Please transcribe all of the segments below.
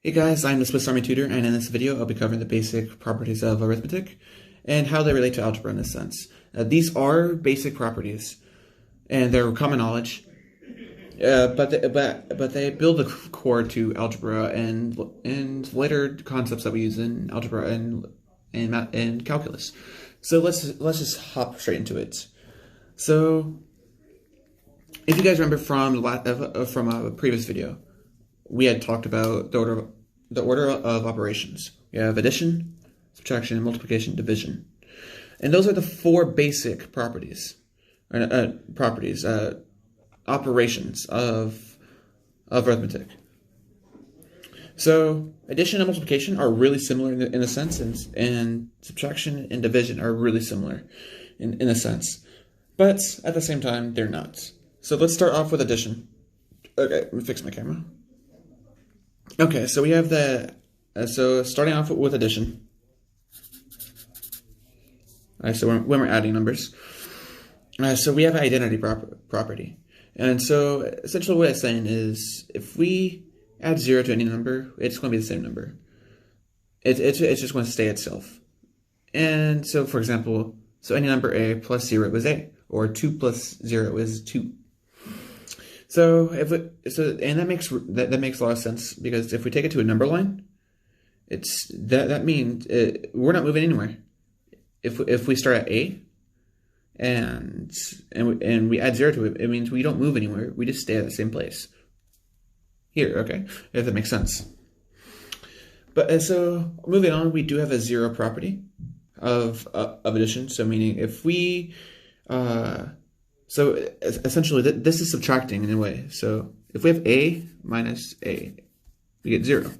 Hey guys, I'm the Swiss Army Tutor, and in this video I'll be covering the basic properties of arithmetic and how they relate to algebra in this sense. These are basic properties, and they're common knowledge, but they build the core to algebra and later concepts that we use in algebra and calculus. So let's just hop straight into it. So, if you guys remember from a previous video, we had talked about the order of operations. We have addition, subtraction, multiplication, division, and those are the four basic operations of arithmetic. So addition and multiplication are really similar in a sense, and subtraction and division are really similar in a sense, but at the same time they're not. So let's start off with addition. Okay, let me fix my camera. Okay, so we have so starting off with addition. Alright, so when we're adding numbers. So we have an identity property. And so essentially what it's saying is if we add 0 to any number, it's going to be the same number. It's just going to stay itself. And so for example, so any number a plus 0 is a, or 2 plus 0 is 2. So and that makes a lot of sense, because if we take it to a number line, that means we're not moving anywhere. If we start at a and we add 0 to it, it means we don't move anywhere. We just stay at the same place. Here, okay, if that makes sense. But so moving on, we do have a 0 property of addition. So meaning if we so essentially, this is subtracting in a way. So if we have a minus a, we get 0.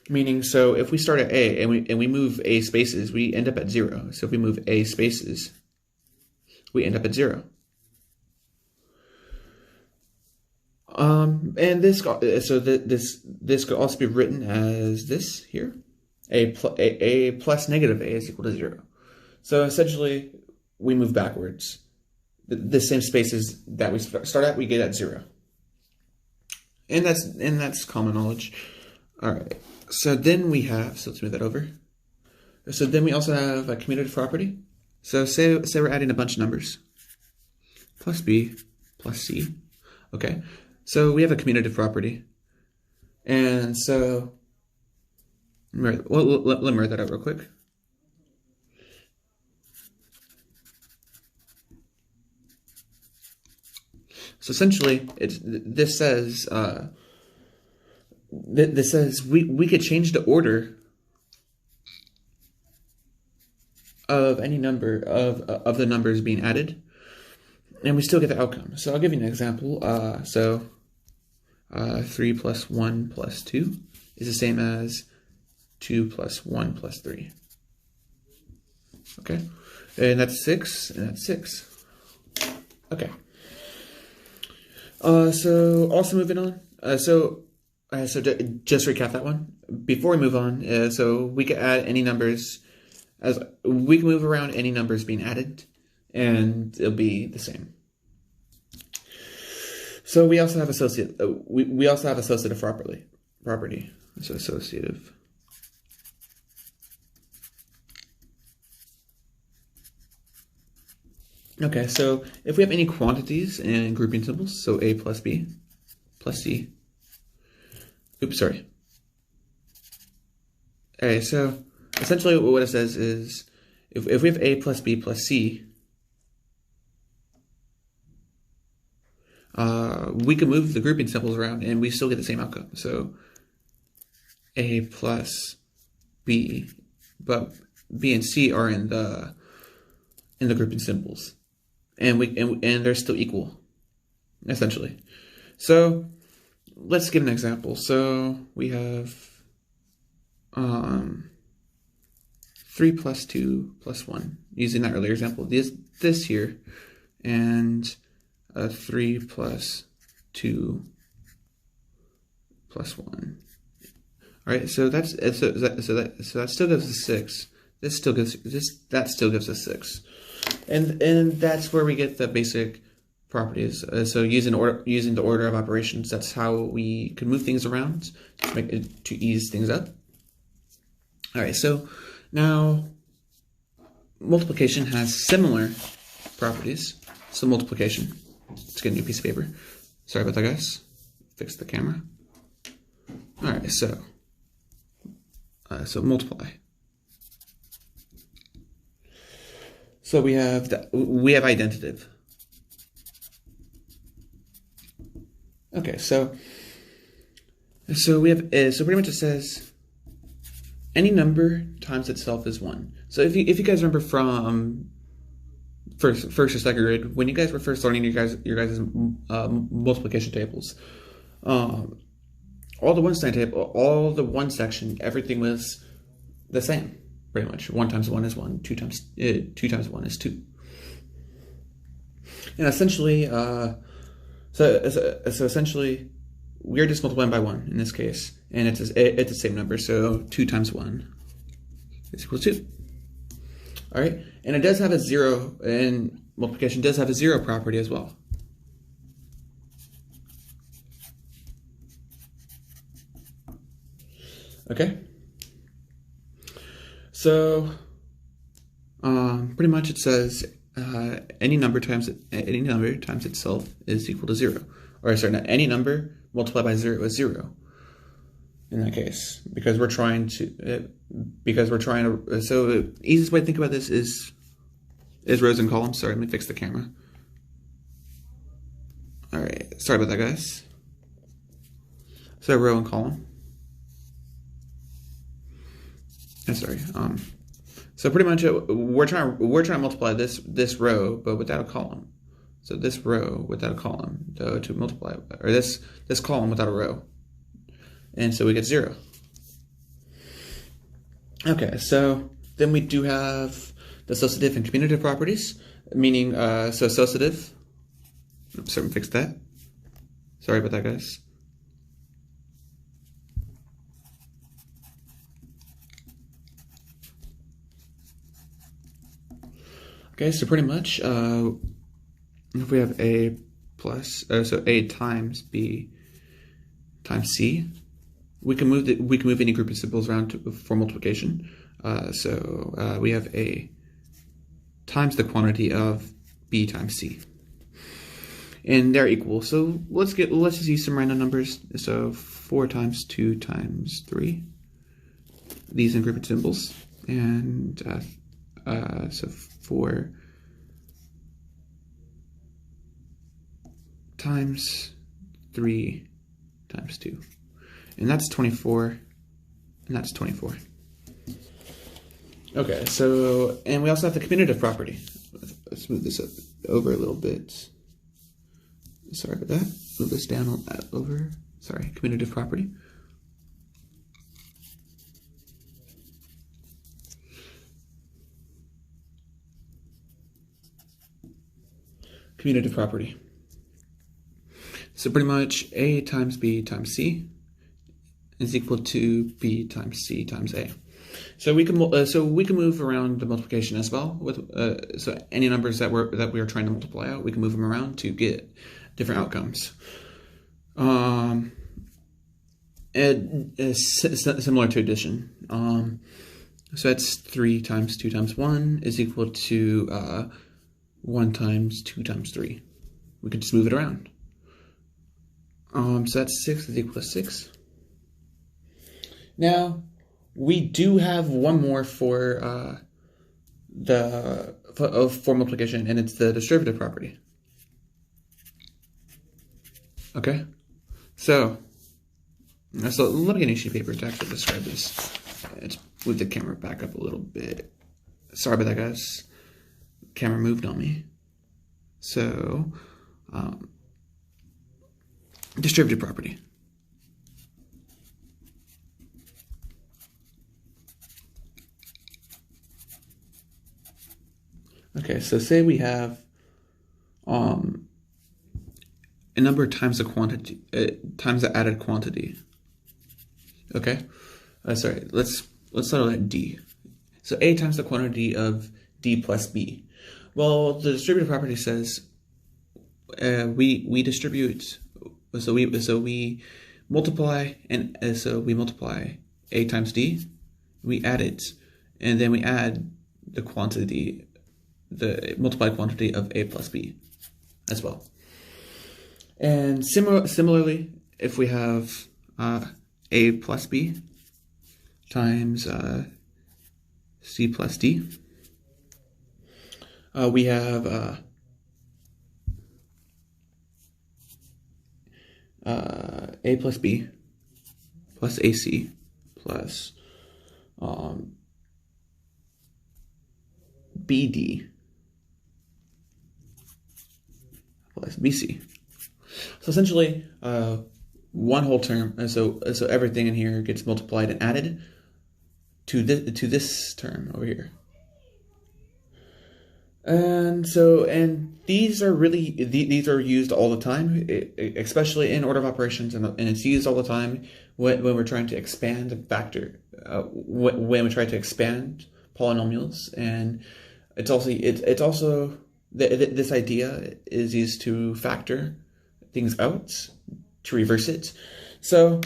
Meaning, so if we start at a and we move a spaces, we end up at 0. So if we move a spaces, we end up at 0. And this could also be written as this here: a plus negative a is equal to 0. So essentially, we move backwards. The same spaces that we start at, we get at 0, and that's common knowledge. All right. So then we have, so let's move that over. So then we also have a commutative property. So say we're adding a bunch of numbers, plus b plus c. Okay. So we have a commutative property, and so let me write that out real quick. So essentially, this says we could change the order of any number of the numbers being added, and we still get the outcome. So I'll give you an example. 3 plus 1 plus 2 is the same as 2 plus 1 plus 3. Okay, and that's 6, and that's 6. Okay. So also moving on. So just recap that one before we move on. So we can add any numbers, as we can move around any numbers being added, and it'll be the same. So we also have we also have associative property. So associative. Okay, so if we have any quantities and grouping symbols, so a plus b plus c. Oops, sorry. Okay, so essentially what it says is if we have a plus b plus c, we can move the grouping symbols around and we still get the same outcome. So a plus b, but b and c are in the grouping symbols. And they're still equal, essentially. So let's give an example. So we have 3 plus 2 plus 1, using that earlier example. This here, and 3 plus 2 plus 1. All right. So that still gives us 6. That still gives us 6. And that's where we get the basic properties. So using the order of operations, that's how we can move things around to ease things up. All right, so now multiplication has similar properties. So multiplication, let's get a new piece of paper. Sorry about that, guys. Fix the camera. All right, so multiply. So we have identitive. Okay, so we have so pretty much it says any number times itself is 1. So if you guys remember from first or second grade, when you guys were first learning your guys' multiplication tables, all the one section, everything was the same, pretty much. 1 times 1 is 1. 2 times 1 is 2. And essentially, so essentially, we're just multiplying by 1 in this case, and it's the same number. So 2 times 1 is equal to 2. All right, and it does have a 0, and multiplication does have a 0 property as well. Okay, so pretty much it says any number times itself is equal to 0. Or sorry, not any number multiplied by 0 is 0. In that case, because we're trying to. So the easiest way to think about this is rows and columns. Sorry, let me fix the camera. All right, sorry about that, guys. So row and column. Sorry. So pretty much we're trying to multiply this row, but without a column. So this row without a column to multiply, or this column without a row, and so we get 0. Okay, so then we do have the associative and commutative properties, meaning so associative. Oops, sorry, fix that. Sorry about that, guys. Okay, so pretty much, if we have A plus, so A times B times C, we can move any group of symbols around for multiplication. So we have A times the quantity of B times C, and they're equal. So let's just use some random numbers. So 4 times 2 times 3. These in group of symbols, and so 4 times 3 times 2, and that's 24, and that's 24. Okay, so, and we also have the commutative property. Let's move this up over a little bit. Sorry about that. Move this down over. Sorry, commutative property. Commutative property. So pretty much A times B times C is equal to B times C times A. So we can move around the multiplication as well with so any numbers that we are trying to multiply out, we can move them around to get different outcomes. Similar to addition. So that's 3 times 2 times 1 is equal to 1 times 2 times 3. We could just move it around. So that's 6 is equal to 6. Now, we do have one more for multiplication, and it's the distributive property. Okay, so let me get a new sheet of paper to actually describe this. Let's move the camera back up a little bit. Sorry about that, guys. Camera moved on me. So, distributive property. Okay, so say we have a number times the quantity times the added quantity. Okay, sorry. Let's start at D. So A times the quantity of D plus B. Well, the distributive property says we distribute. So we multiply, and so we multiply a times d. We add it, and then we add the quantity, the multiplied quantity of a plus b as well. And similarly, if we have a plus b times c plus d, we have a plus b plus ac plus bd plus bc. So essentially, one whole term, and so everything in here gets multiplied and added to this term over here. And these are these are used all the time, especially in order of operations, and it's used all the time when we're trying to expand a factor, when we try to expand polynomials, and it's also this idea is used to factor things out, to reverse it. So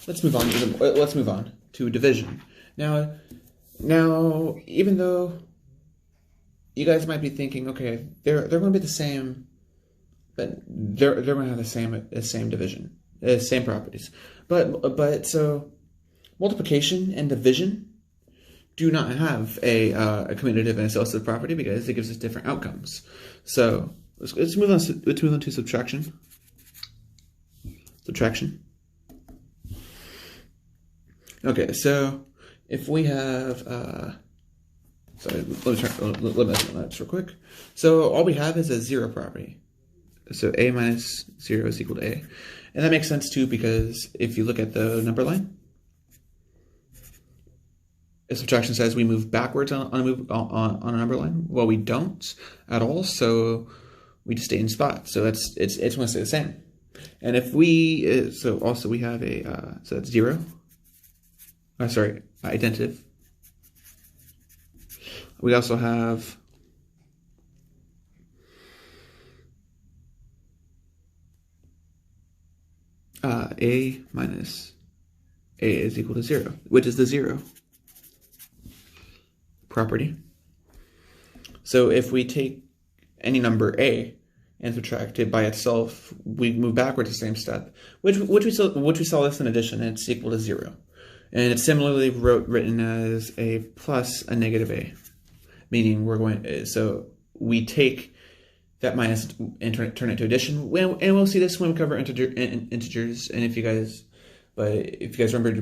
let's move on to division. Now even though you guys might be thinking, okay, they're going to be the same, but they're going to have the same division, same properties. But so multiplication and division do not have a commutative and associative property because it gives us different outcomes. So let's move on to subtraction. Okay, so if we have sorry, let me try that real quick. So all we have is a zero property. So a minus 0 is equal to a. And that makes sense too, because if you look at the number line, subtraction says we move backwards on a number line. Well, we don't at all, so we just stay in spot. So it's going to stay the same. And if we so also we have a so that's 0. Sorry, identitive. We also have a minus a is equal to 0, which is the 0 property. So if we take any number a and subtract it by itself, we move backwards the same step, which we saw this in addition, and it's equal to 0. And it's similarly written as a plus a negative a, meaning we're going, so we take that minus and turn it to addition. And we'll see this when we cover integers. And if you guys remember the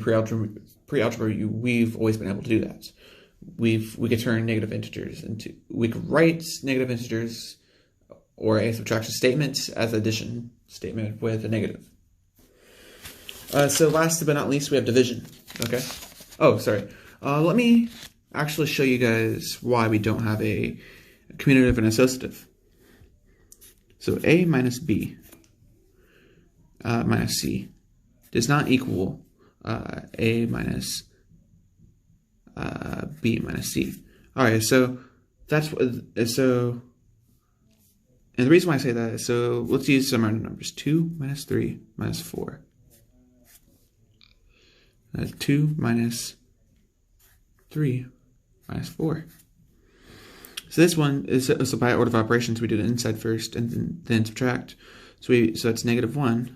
pre-algebra, we've always been able to do that. We could turn negative integers into, we could write negative integers or a subtraction statement as addition statement with a negative. So last but not least, we have division. Okay. Oh, sorry. Let me actually show you guys why we don't have a commutative and associative. So a minus b minus c does not equal a minus b minus c. All right, so and the reason why I say that is, so let's use some random numbers. 2 minus 3 minus 4. 2 minus 3 minus 4. So this one is, so by order of operations, we do the inside first and then subtract. So that's negative 1.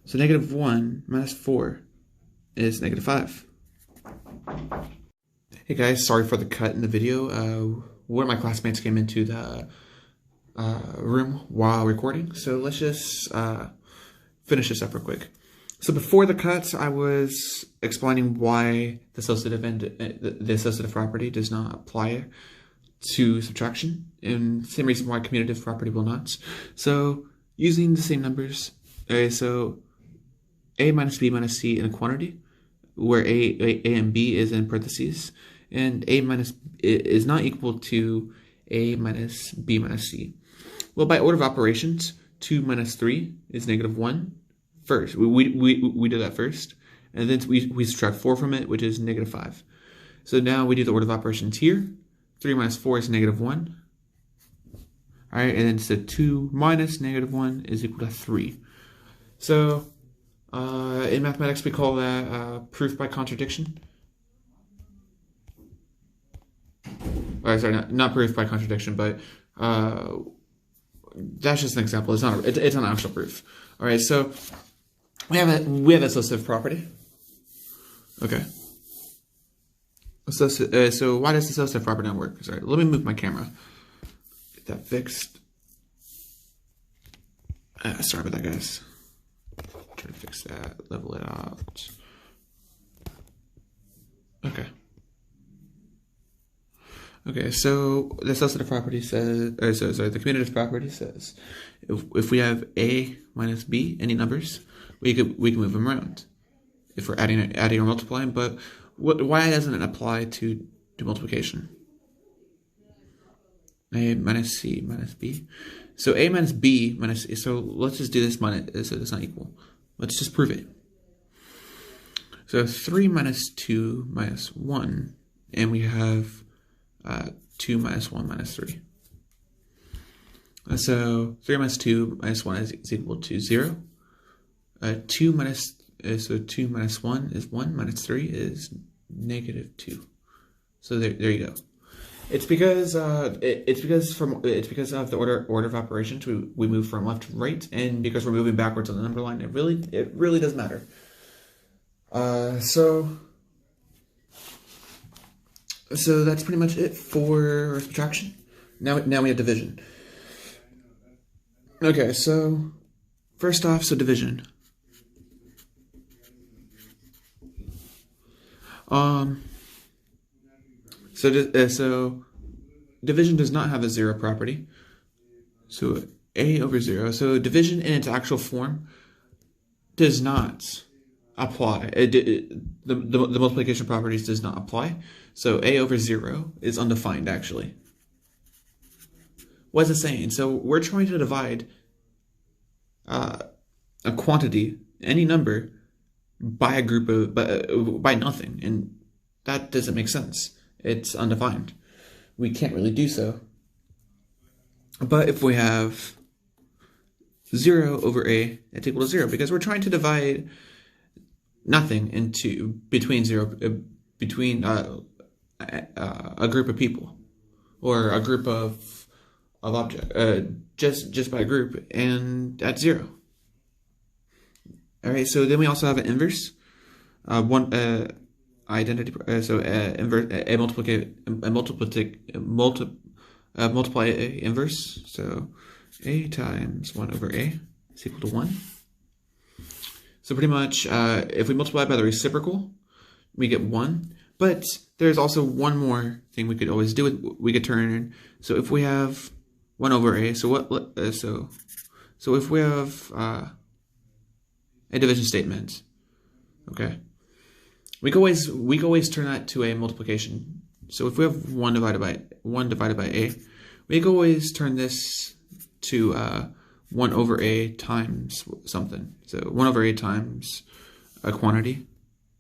So negative 1 minus 4 is negative 5. Hey guys, sorry for the cut in the video. One of my classmates came into the room while recording, so let's just finish this up real quick. So before the cut, I was explaining why the associative and the associative property does not apply to subtraction, and same reason why commutative property will not. So using the same numbers, so a minus b minus c in a quantity, where a and b is in parentheses, and a minus is not equal to a minus b minus c. Well, by order of operations, 2 minus 3 is negative 1 first. We do that first, and then we subtract 4 from it, which is negative 5. So now we do the order of operations here. 3 minus 4 is negative 1. All right, and then so 2 minus -1 is equal to 3. So in mathematics, we call that proof by contradiction. Or sorry, not proof by contradiction, but that's just an example. It's not. It's an actual proof. All right, so we have associative property. Okay. So why does associative property not work? Sorry, let me move my camera. Get that fixed. Sorry about that, guys. Try to fix that. Level it out. Okay. Okay, so the associative property says, the commutative property says, if we have a minus b, any numbers, we can move them around if we're adding or multiplying. But why doesn't it apply to multiplication? A minus c minus b. So a minus b minus c. So let's just do this minus. So it's not equal. Let's just prove it. So 3 minus 2 minus 1, and we have 2 minus 1 minus 3. So 3 minus 2 minus 1 is equal to 0. 2 minus 1 is 1 minus 3 is -2. So there you go. It's because of the order of operations. We move from left to right, and because we're moving backwards on the number line, it really doesn't matter. So that's pretty much it for subtraction. Now we have division. Okay, so first off, so division. So division does not have a zero property. So a over 0. So division in its actual form does not apply. The multiplication properties does not apply. So a over 0 is undefined, actually. What's it saying? So we're trying to divide a quantity, any number, by a group of by nothing, and that doesn't make sense. It's undefined. We can't really do so. But if we have 0 over a, it's equal to 0, because we're trying to divide nothing between a group of people, or a group of object, just by a group, and that's 0. All right. So then we also have an inverse, identity. So inverse, multiply a inverse. So a times 1 over a is equal to 1. So pretty much, if we multiply by the reciprocal, we get 1. But there's also one more thing we could always do. We could turn. So if we have 1 over a, so if we have a division statement, okay, we can always turn that to a multiplication. So if we have 1 divided by a, we can always turn this to 1 over a times something. So 1 over a times a quantity,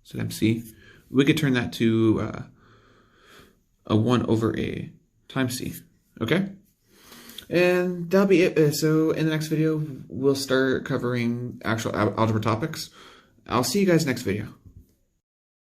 so MC. We could turn that to a 1 over a times c. Okay? And that'll be it. So in the next video, we'll start covering actual algebra topics. I'll see you guys next video.